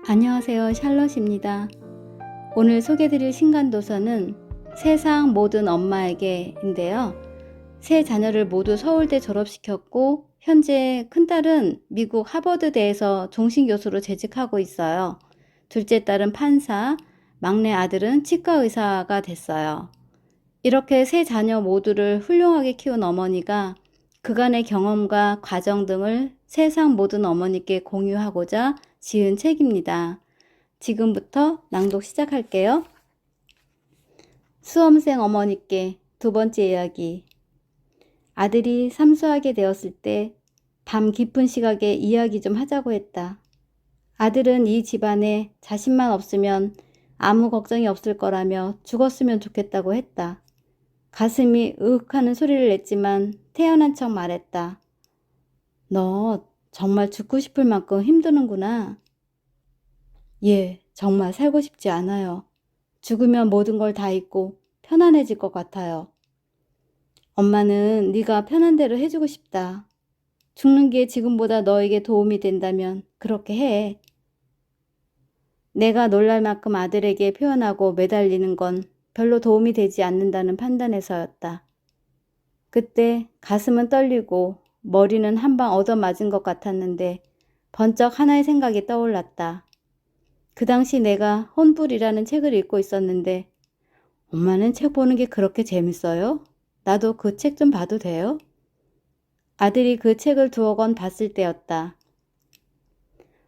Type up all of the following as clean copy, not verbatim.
안녕하세요, 샬롯입니다. 오늘 소개드릴 신간도서는 세상 모든 엄마에게인데요. 세 자녀를 모두 서울대 졸업시켰고 현재 큰딸은 미국 하버드대에서 종신교수로 재직하고 있어요. 둘째 딸은 판사, 막내 아들은 치과의사가 됐어요. 이렇게 세 자녀 모두를 훌륭하게 키운 어머니가 그간의 경험과 과정 등을 세상 모든 어머니께 공유하고자 지은 책입니다. 지금부터 낭독 시작할게요. 수험생 어머니께 두 번째 이야기. 아들이 삼수하게 되었을 때 밤 깊은 시각에 이야기 좀 하자고 했다. 아들은 이 집안에 자신만 없으면 아무 걱정이 없을 거라며 죽었으면 좋겠다고 했다. 가슴이 으윽하는 소리를 냈지만 태어난 척 말했다. 너 정말 죽고 싶을 만큼 힘드는구나. 예, 정말 살고 싶지 않아요. 죽으면 모든 걸 다 잊고 편안해질 것 같아요. 엄마는 네가 편한 대로 해주고 싶다. 죽는 게 지금보다 너에게 도움이 된다면 그렇게 해. 내가 놀랄 만큼 아들에게 표현하고 매달리는 건 별로 도움이 되지 않는다는 판단에서였다. 그때 가슴은 떨리고 머리는 한 방 얻어맞은 것 같았는데 번쩍 하나의 생각이 떠올랐다. 그 당시 내가 혼불이라는 책을 읽고 있었는데 엄마는 책 보는 게 그렇게 재밌어요? 나도 그 책 좀 봐도 돼요? 아들이 그 책을 두어 권 봤을 때였다.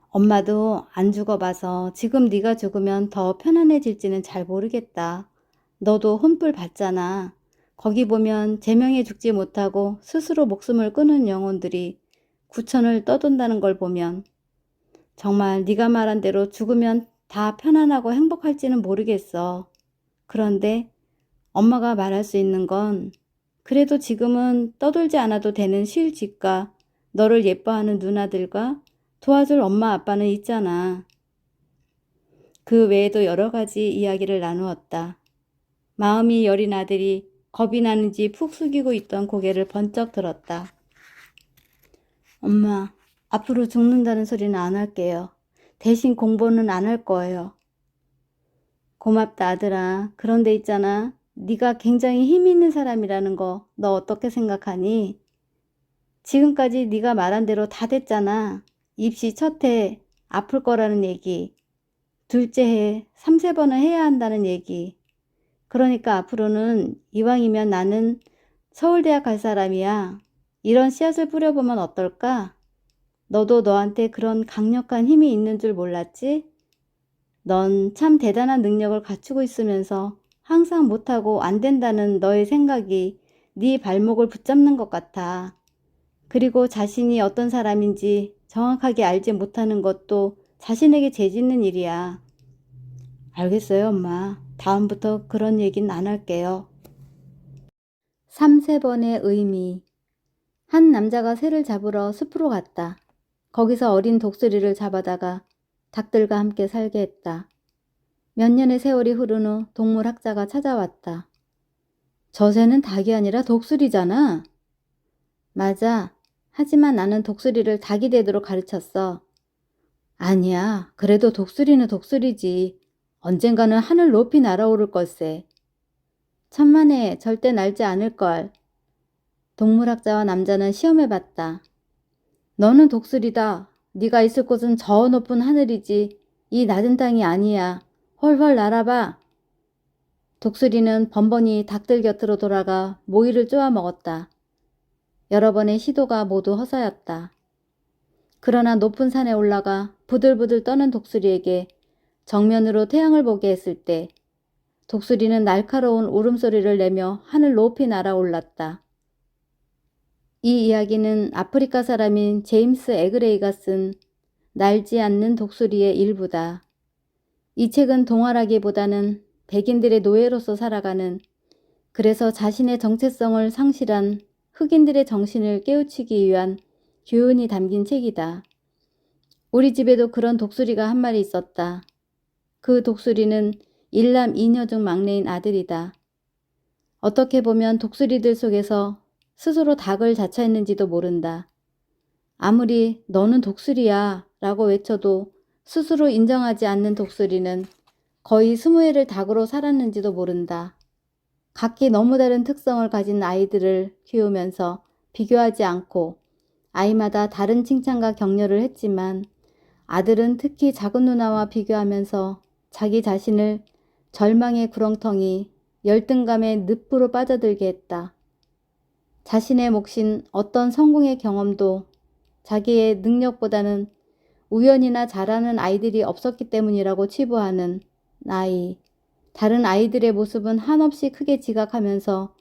엄마도 안 죽어봐서 지금 네가 죽으면 더 편안해질지는 잘 모르겠다. 너도 혼불 봤잖아. 거기 보면 제명에 죽지 못하고 스스로 목숨을 끊은 영혼들이 구천을 떠돈다는 걸 보면 정말 네가 말한 대로 죽으면 다 편안하고 행복할지는 모르겠어. 그런데 엄마가 말할 수 있는 건 그래도 지금은 떠돌지 않아도 되는 쉴 집과 너를 예뻐하는 누나들과 도와줄 엄마 아빠는 있잖아. 그 외에도 여러 가지 이야기를 나누었다. 마음이 여린 아들이 겁이 나는지 푹 숙이고 있던 고개를 번쩍 들었다. 엄마, 앞으로 죽는다는 소리는 안 할게요. 대신 공부는 안 할 거예요. 고맙다 아들아. 그런데 있잖아. 네가 굉장히 힘 있는 사람이라는 거 너 어떻게 생각하니? 지금까지 네가 말한 대로 다 됐잖아. 입시 첫 해 아플 거라는 얘기. 둘째 해 3~4번은 해야 한다는 얘기. 그러니까 앞으로는 이왕이면 나는 서울대학 갈 사람이야. 이런 씨앗을 뿌려보면 어떨까? 너도 너한테 그런 강력한 힘이 있는 줄 몰랐지? 넌 참 대단한 능력을 갖추고 있으면서 항상 못하고 안 된다는 너의 생각이 네 발목을 붙잡는 것 같아. 그리고 자신이 어떤 사람인지 정확하게 알지 못하는 것도 자신에게 죄짓는 일이야. 알겠어요, 엄마. 다음부터 그런 얘기는 안 할게요. 3~4번의 의미. 한 남자가 새를 잡으러 숲으로 갔다. 거기서 어린 독수리를 잡아다가 닭들과 함께 살게 했다. 몇 년의 세월이 흐른 후 동물학자가 찾아왔다. 저 새는 닭이 아니라 독수리잖아. 맞아. 하지만 나는 독수리를 닭이 되도록 가르쳤어. 아니야. 그래도 독수리는 독수리지. 언젠가는 하늘 높이 날아오를 걸세. 천만에 절대 날지 않을걸. 동물학자와 남자는 시험해봤다. 너는 독수리다. 네가 있을 곳은 저 높은 하늘이지 이 낮은 땅이 아니야. 훨훨 날아봐. 독수리는 번번이 닭들 곁으로 돌아가 모이를 쪼아 먹었다. 여러 번의 시도가 모두 허사였다. 그러나 높은 산에 올라가 부들부들 떠는 독수리에게 정면으로 태양을 보게 했을 때 독수리는 날카로운 울음소리를 내며 하늘 높이 날아올랐다. 이 이야기는 아프리카 사람인 제임스 에그레이가 쓴 날지 않는 독수리의 일부다. 이 책은 동화라기보다는 백인들의 노예로서 살아가는, 그래서 자신의 정체성을 상실한 흑인들의 정신을 깨우치기 위한 교훈이 담긴 책이다. 우리 집에도 그런 독수리가 한 마리 있었다. 그 독수리는 일남 이녀 중 막내인 아들이다. 어떻게 보면 독수리들 속에서 스스로 닭을 자처했는지도 모른다. 아무리 너는 독수리야 라고 외쳐도 스스로 인정하지 않는 독수리는 거의 20회를 닭으로 살았는지도 모른다. 각기 너무 다른 특성을 가진 아이들을 키우면서 비교하지 않고 아이마다 다른 칭찬과 격려를 했지만 아들은 특히 작은 누나와 비교하면서 자기 자신을 절망의 구렁텅이, 열등감의 늪으로 빠져들게 했다. 자신의 몫인 어떤 성공의 경험도 자기의 능력보다는 우연이나 잘하는 아이들이 없었기 때문이라고 치부하는 아이. 다른 아이들의 모습은 한없이 크게 지각하면서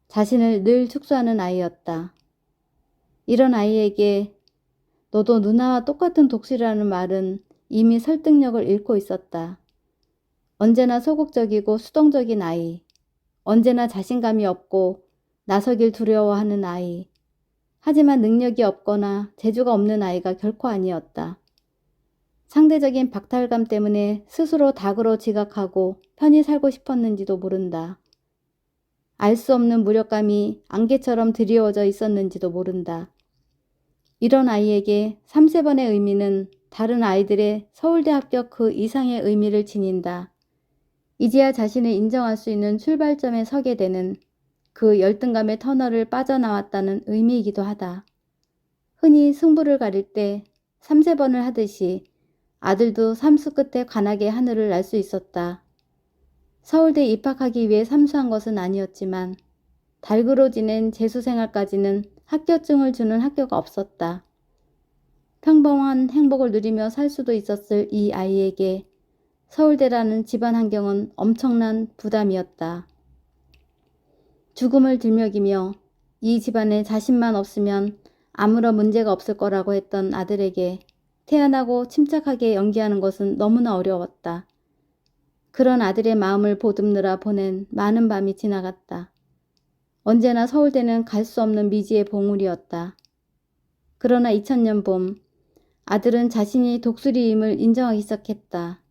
자신을 늘 축소하는 아이였다. 이런 아이에게 너도 누나와 똑같은 독수리라는 말은 이미 설득력을 잃고 있었다. 언제나 소극적이고 수동적인 아이. 언제나 자신감이 없고 나서길 두려워하는 아이. 하지만 능력이 없거나 재주가 없는 아이가 결코 아니었다. 상대적인 박탈감 때문에 스스로 닭으로 지각하고 편히 살고 싶었는지도 모른다. 알 수 없는 무력감이 안개처럼 드리워져 있었는지도 모른다. 이런 아이에게 3세번의 의미는 다른 아이들의 서울대 합격 그 이상의 의미를 지닌다. 이제야 자신을 인정할 수 있는 출발점에 서게 되는 그 열등감의 터널을 빠져나왔다는 의미이기도 하다. 흔히 승부를 가릴 때 3세번을 하듯이 아들도 삼수 끝에 관악의 하늘을 날 수 있었다. 서울대 입학하기 위해 삼수한 것은 아니었지만 닭으로 지낸 재수생활까지는 합격증을 주는 학교가 없었다. 평범한 행복을 누리며 살 수도 있었을 이 아이에게 서울대라는 집안 환경은 엄청난 부담이었다. 죽음을 들먹이며 이 집안에 자신만 없으면 아무런 문제가 없을 거라고 했던 아들에게 태어나고 침착하게 연기하는 것은 너무나 어려웠다. 그런 아들의 마음을 보듬느라 보낸 많은 밤이 지나갔다. 언제나 서울대는 갈 수 없는 미지의 봉우리였다. 그러나 2000년 봄, 아들은 자신이 독수리임을 인정하기 시작했다.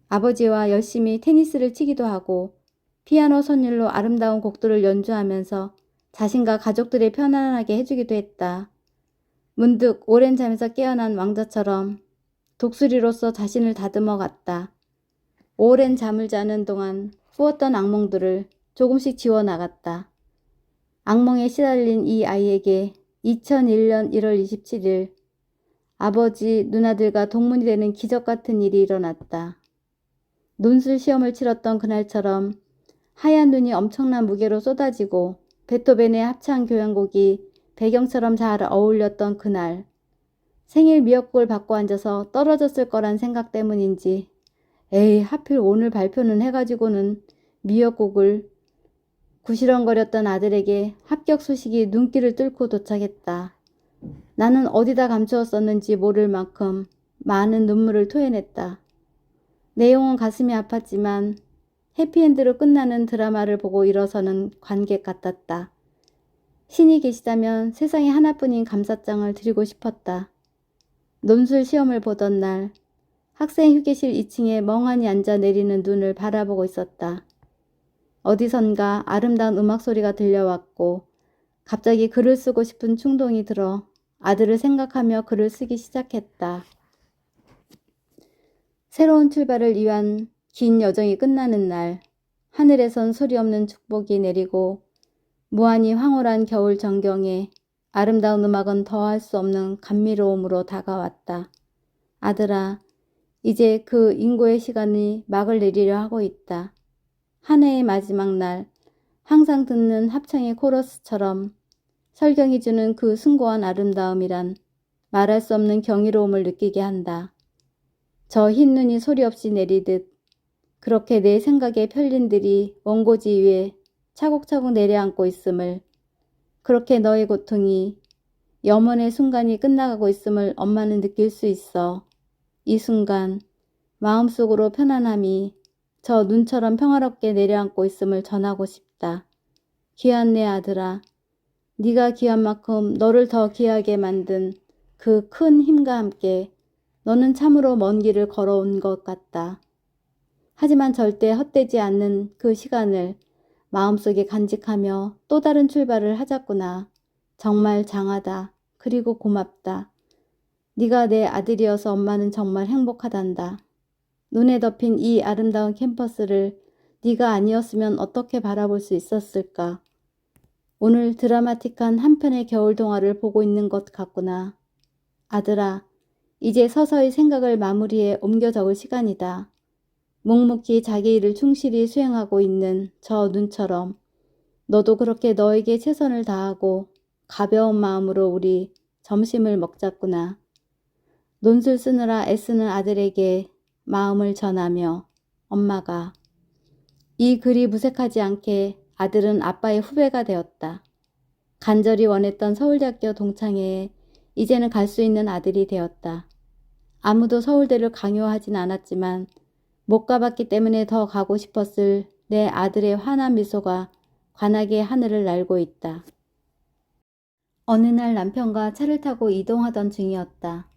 아버지와 열심히 테니스를 치기도 하고 피아노 선율로 아름다운 곡들을 연주하면서 자신과 가족들이 편안하게 해주기도 했다. 문득 오랜 잠에서 깨어난 왕자처럼 독수리로서 자신을 다듬어 갔다. 오랜 잠을 자는 동안 꾸었던 악몽들을 조금씩 지워나갔다. 악몽에 시달린 이 아이에게 2001년 1월 27일 아버지, 누나들과 동문이 되는 기적 같은 일이 일어났다. 논술 시험을 치렀던 그날처럼 하얀 눈이 엄청난 무게로 쏟아지고 베토벤의 합창 교향곡이 배경처럼 잘 어울렸던 그날, 생일 미역국을 받고 앉아서 떨어졌을 거란 생각 때문인지 에이 하필 오늘 발표는 해가지고는 미역국을 구시렁거렸던 아들에게 합격 소식이 눈길을 뚫고 도착했다. 나는 어디다 감추었었는지 모를 만큼 많은 눈물을 토해냈다. 내용은 가슴이 아팠지만 해피엔드로 끝나는 드라마를 보고 일어서는 관객 같았다. 신이 계시다면 세상에 하나뿐인 감사장을 드리고 싶었다. 논술 시험을 보던 날 학생 휴게실 2층에 멍하니 앉아 내리는 눈을 바라보고 있었다. 어디선가 아름다운 음악 소리가 들려왔고 갑자기 글을 쓰고 싶은 충동이 들어 아들을 생각하며 글을 쓰기 시작했다. 새로운 출발을 위한 긴 여정이 끝나는 날, 하늘에선 소리 없는 축복이 내리고 무한히 황홀한 겨울 전경에 아름다운 음악은 더할 수 없는 감미로움으로 다가왔다. 아들아, 이제 그 인고의 시간이 막을 내리려 하고 있다. 한 해의 마지막 날, 항상 듣는 합창의 코러스처럼 설경이 주는 그 숭고한 아름다움이란 말할 수 없는 경이로움을 느끼게 한다. 저 흰 눈이 소리 없이 내리듯 그렇게 내 생각의 편린들이 원고지 위에 차곡차곡 내려앉고 있음을, 그렇게 너의 고통이 염원의 순간이 끝나가고 있음을 엄마는 느낄 수 있어. 이 순간 마음속으로 편안함이 저 눈처럼 평화롭게 내려앉고 있음을 전하고 싶다. 귀한 내 아들아, 네가 귀한 만큼 너를 더 귀하게 만든 그 큰 힘과 함께 너는 참으로 먼 길을 걸어온 것 같다. 하지만 절대 헛되지 않는 그 시간을 마음속에 간직하며 또 다른 출발을 하자꾸나. 정말 장하다. 그리고 고맙다. 네가 내 아들이어서 엄마는 정말 행복하단다. 눈에 덮인 이 아름다운 캠퍼스를 네가 아니었으면 어떻게 바라볼 수 있었을까? 오늘 드라마틱한 한 편의 겨울 동화를 보고 있는 것 같구나. 아들아, 이제 서서히 생각을 마무리해 옮겨 적을 시간이다. 묵묵히 자기 일을 충실히 수행하고 있는 저 눈처럼 너도 그렇게 너에게 최선을 다하고 가벼운 마음으로 우리 점심을 먹자꾸나. 논술 쓰느라 애쓰는 아들에게 마음을 전하며 엄마가 이 글이 무색하지 않게 아들은 아빠의 후배가 되었다. 간절히 원했던 서울대학교 동창회에 이제는 갈 수 있는 아들이 되었다. 아무도 서울대를 강요하진 않았지만 못 가봤기 때문에 더 가고 싶었을 내 아들의 환한 미소가 환하게 하늘을 날고 있다. 어느 날 남편과 차를 타고 이동하던 중이었다.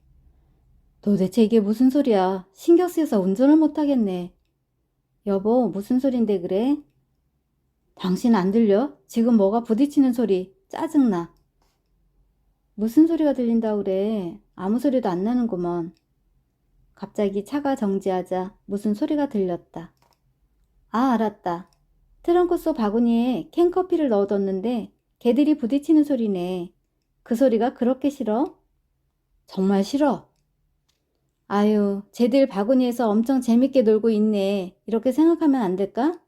도대체 이게 무슨 소리야? 신경 쓰여서 운전을 못하겠네. 여보, 무슨 소린데 그래? 당신 안 들려? 지금 뭐가 부딪히는 소리. 짜증나. 무슨 소리가 들린다고 그래? 아무 소리도 안 나는구먼. 갑자기 차가 정지하자 무슨 소리가 들렸다. 아, 알았다. 트렁크 속 바구니에 캔커피를 넣어뒀는데 개들이 부딪히는 소리네. 그 소리가 그렇게 싫어? 정말 싫어. 아유, 쟤들 바구니에서 엄청 재밌게 놀고 있네. 이렇게 생각하면 안 될까?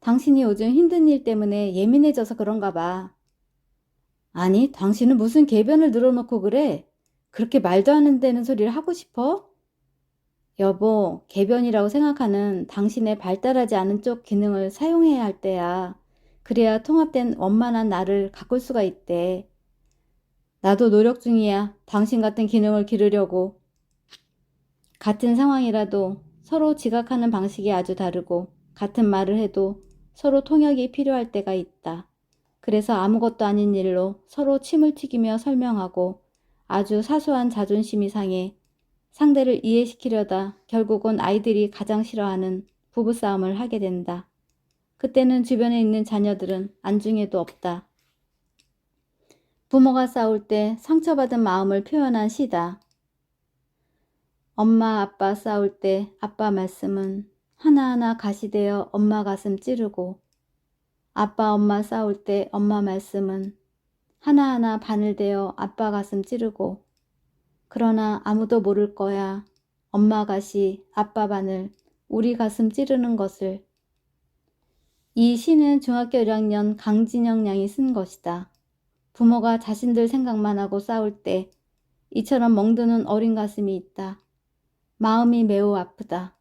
당신이 요즘 힘든 일 때문에 예민해져서 그런가 봐. 아니, 당신은 무슨 궤변을 늘어놓고 그래? 그렇게 말도 안 되는 소리를 하고 싶어? 여보, 궤변이라고 생각하는 당신의 발달하지 않은 쪽 기능을 사용해야 할 때야. 그래야 통합된 원만한 나를 가꿀 수가 있대. 나도 노력 중이야. 당신 같은 기능을 기르려고. 같은 상황이라도 서로 지각하는 방식이 아주 다르고 같은 말을 해도 서로 통역이 필요할 때가 있다. 그래서 아무것도 아닌 일로 서로 침을 튀기며 설명하고 아주 사소한 자존심이 상해 상대를 이해시키려다 결국은 아이들이 가장 싫어하는 부부싸움을 하게 된다. 그때는 주변에 있는 자녀들은 안중에도 없다. 부모가 싸울 때 상처받은 마음을 표현한 시다. 엄마 아빠 싸울 때 아빠 말씀은 하나하나 가시되어 엄마 가슴 찌르고 아빠 엄마 싸울 때 엄마 말씀은 하나하나 바늘 되어 아빠 가슴 찌르고 그러나 아무도 모를 거야. 엄마 가시 아빠 바늘 우리 가슴 찌르는 것을. 이 시는 중학교 1학년 강진영 양이 쓴 것이다. 부모가 자신들 생각만 하고 싸울 때 이처럼 멍드는 어린 가슴이 있다. 마음이 매우 아프다.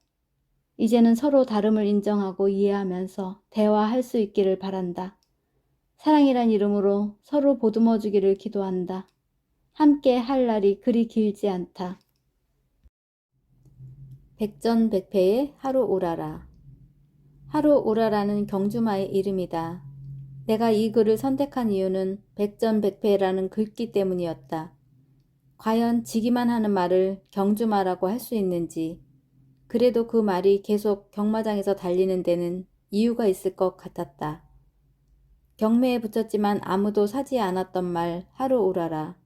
이제는 서로 다름을 인정하고 이해하면서 대화할 수 있기를 바란다. 사랑이란 이름으로 서로 보듬어 주기를 기도한다. 함께 할 날이 그리 길지 않다. 백전백패의 하루 오라라. 하루 오라라는 경주마의 이름이다. 내가 이 글을 선택한 이유는 백전백패라는 글귀 때문이었다. 과연 지기만 하는 말을 경주마라고 할 수 있는지, 그래도 그 말이 계속 경마장에서 달리는 데는 이유가 있을 것 같았다. 경매에 붙였지만 아무도 사지 않았던 말 하루 오라라.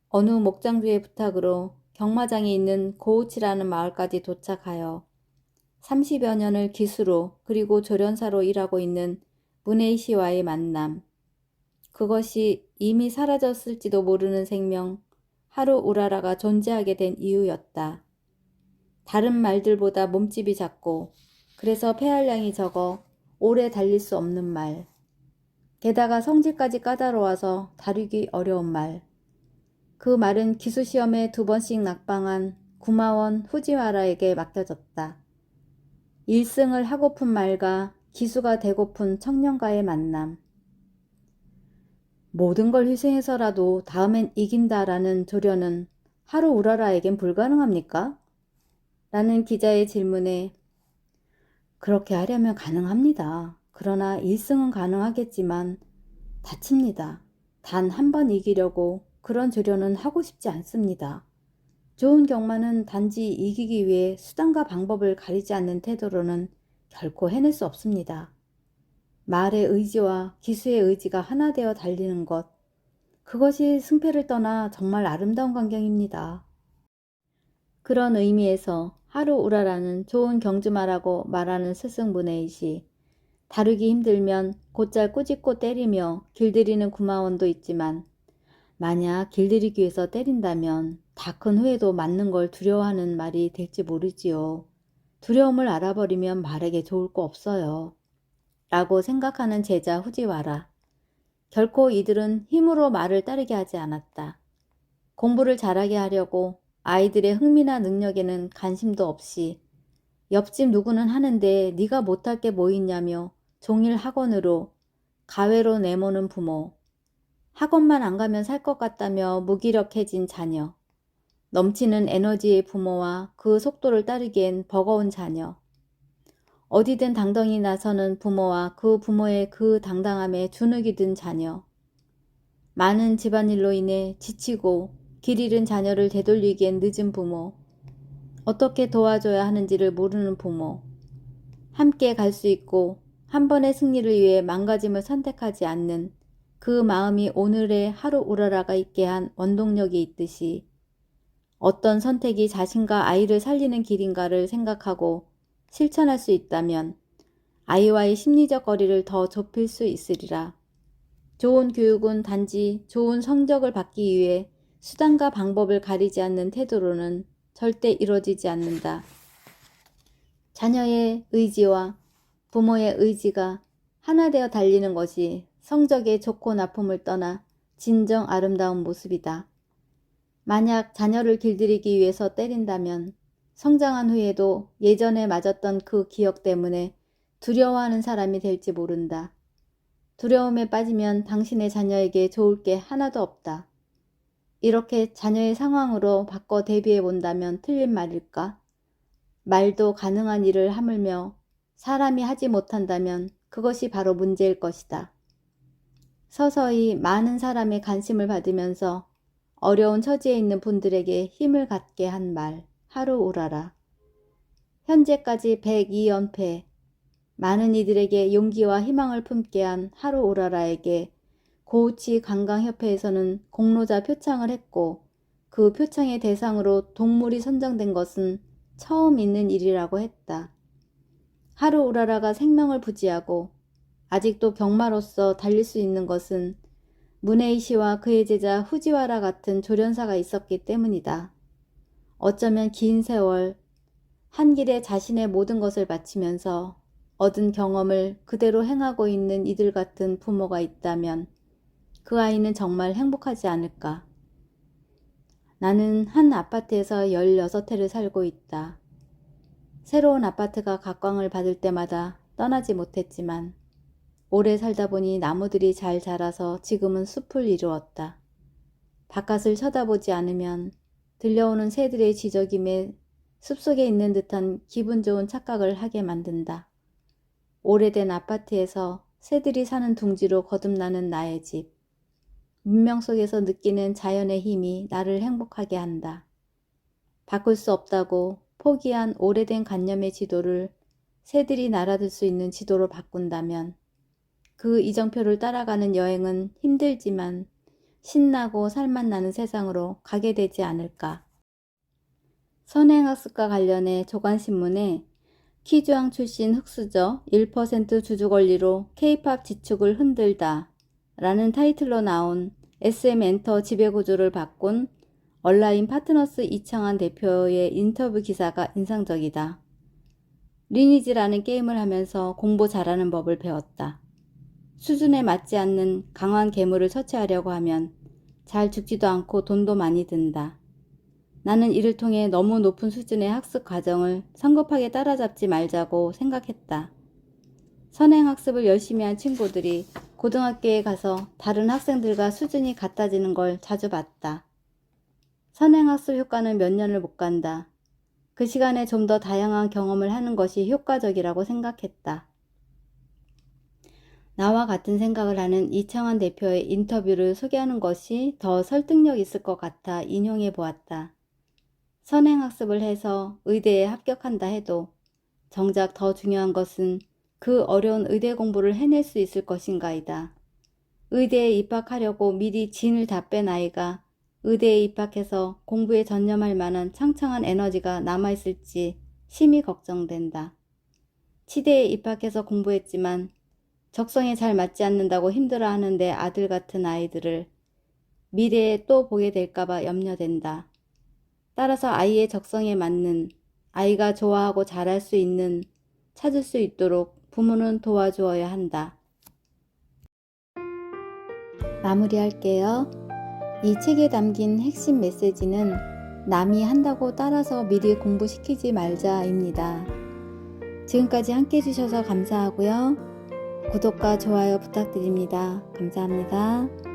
어느 목장주의 부탁으로 경마장에 있는 고우치라는 마을까지 도착하여 30여 년을 기수로 그리고 조련사로 일하고 있는 문혜희 씨와의 만남. 그것이 이미 사라졌을지도 모르는 생명 하루 우라라가 존재하게 된 이유였다. 다른 말들보다 몸집이 작고 그래서 폐활량이 적어 오래 달릴 수 없는 말. 게다가 성질까지 까다로워서 다루기 어려운 말. 그 말은 기수시험에 2번씩 낙방한 구마원 후지와라에게 맡겨졌다. 1승을 하고픈 말과 기수가 되고픈 청년과의 만남. 모든 걸 희생해서라도 다음엔 이긴다라는 조련은 하루 우라라에겐 불가능합니까? 라는 기자의 질문에 그렇게 하려면 가능합니다. 그러나 1승은 가능하겠지만 다칩니다. 단 한 번 이기려고 그런 조련은 하고 싶지 않습니다. 좋은 경마는 단지 이기기 위해 수단과 방법을 가리지 않는 태도로는 결코 해낼 수 없습니다. 말의 의지와 기수의 의지가 하나 되어 달리는 것, 그것이 승패를 떠나 정말 아름다운 광경입니다. 그런 의미에서 하루 우라라는 좋은 경주마라고 말하는 스승 문혜잇이 다루기 힘들면 곧잘 꾸짖고 때리며 길들이는 구마원도 있지만 만약 길들이기 위해서 때린다면 다 큰 후에도 맞는 걸 두려워하는 말이 될지 모르지요. 두려움을 알아버리면 말에게 좋을 거 없어요. 라고 생각하는 제자 후지와라. 결코 이들은 힘으로 말을 따르게 하지 않았다. 공부를 잘하게 하려고 아이들의 흥미나 능력에는 관심도 없이 옆집 누구는 하는데 네가 못할 게 뭐 있냐며 종일 학원으로 가외로 내모는 부모, 학원만 안 가면 살 것 같다며 무기력해진 자녀, 넘치는 에너지의 부모와 그 속도를 따르기엔 버거운 자녀, 어디든 당당히 나서는 부모와 그 부모의 그 당당함에 주눅이 든 자녀, 많은 집안일로 인해 지치고 길 잃은 자녀를 되돌리기엔 늦은 부모, 어떻게 도와줘야 하는지를 모르는 부모, 함께 갈 수 있고 한 번의 승리를 위해 망가짐을 선택하지 않는 그 마음이 오늘의 하루 우라라가 있게 한 원동력이 있듯이 어떤 선택이 자신과 아이를 살리는 길인가를 생각하고 실천할 수 있다면 아이와의 심리적 거리를 더 좁힐 수 있으리라. 좋은 교육은 단지 좋은 성적을 받기 위해 수단과 방법을 가리지 않는 태도로는 절대 이루어지지 않는다. 자녀의 의지와 부모의 의지가 하나 되어 달리는 것이 성적의 좋고 나쁨을 떠나 진정 아름다운 모습이다. 만약 자녀를 길들이기 위해서 때린다면 성장한 후에도 예전에 맞았던 그 기억 때문에 두려워하는 사람이 될지 모른다. 두려움에 빠지면 당신의 자녀에게 좋을 게 하나도 없다. 이렇게 자녀의 상황으로 바꿔 대비해 본다면 틀린 말일까? 말도 가능한 일을 하물며 사람이 하지 못한다면 그것이 바로 문제일 것이다. 서서히 많은 사람의 관심을 받으면서 어려운 처지에 있는 분들에게 힘을 갖게 한 말, 하루 우라라. 현재까지 102연패, 많은 이들에게 용기와 희망을 품게 한 하루 우라라에게 고우치 관광협회에서는 공로자 표창을 했고 그 표창의 대상으로 동물이 선정된 것은 처음 있는 일이라고 했다. 하루 우라라가 생명을 부지하고 아직도 경마로서 달릴 수 있는 것은 문헤이시와 그의 제자 후지와라 같은 조련사가 있었기 때문이다. 어쩌면 긴 세월 한 길에 자신의 모든 것을 바치면서 얻은 경험을 그대로 행하고 있는 이들 같은 부모가 있다면 그 아이는 정말 행복하지 않을까. 나는 한 아파트에서 16해를 살고 있다. 새로운 아파트가 각광을 받을 때마다 떠나지 못했지만 오래 살다 보니 나무들이 잘 자라서 지금은 숲을 이루었다. 바깥을 쳐다보지 않으면 들려오는 새들의 지저김에 숲속에 있는 듯한 기분 좋은 착각을 하게 만든다. 오래된 아파트에서 새들이 사는 둥지로 거듭나는 나의 집. 문명 속에서 느끼는 자연의 힘이 나를 행복하게 한다. 바꿀 수 없다고 포기한 오래된 관념의 지도를 새들이 날아들 수 있는 지도로 바꾼다면 그 이정표를 따라가는 여행은 힘들지만 신나고 살맛 나는 세상으로 가게 되지 않을까. 선행학습과 관련해 조간신문에 키주항 출신 흑수저 1% 주주권리로 K-팝 지축을 흔들다 라는 타이틀로 나온 SM 엔터 지배구조를 바꾼 온라인 파트너스 이창환 대표의 인터뷰 기사가 인상적이다. 리니지라는 게임을 하면서 공부 잘하는 법을 배웠다. 수준에 맞지 않는 강한 괴물을 처치하려고 하면 잘 죽지도 않고 돈도 많이 든다. 나는 이를 통해 너무 높은 수준의 학습 과정을 성급하게 따라잡지 말자고 생각했다. 선행학습을 열심히 한 친구들이 고등학교에 가서 다른 학생들과 수준이 같아지는 걸 자주 봤다. 선행학습 효과는 몇 년을 못 간다. 그 시간에 좀 더 다양한 경험을 하는 것이 효과적이라고 생각했다. 나와 같은 생각을 하는 이창환 대표의 인터뷰를 소개하는 것이 더 설득력 있을 것 같아 인용해 보았다. 선행학습을 해서 의대에 합격한다 해도 정작 더 중요한 것은 그 어려운 의대 공부를 해낼 수 있을 것인가이다. 의대에 입학하려고 미리 진을 다 뺀 아이가 의대에 입학해서 공부에 전념할 만한 창창한 에너지가 남아있을지 심히 걱정된다. 치대에 입학해서 공부했지만 적성에 잘 맞지 않는다고 힘들어하는 내 아들 같은 아이들을 미래에 또 보게 될까봐 염려된다. 따라서 아이의 적성에 맞는, 아이가 좋아하고 잘할 수 있는 찾을 수 있도록 부모는 도와주어야 한다. 마무리할게요. 이 책에 담긴 핵심 메시지는 남이 한다고 따라서 미리 공부시키지 말자입니다. 지금까지 함께 해주셔서 감사하고요. 구독과 좋아요 부탁드립니다. 감사합니다.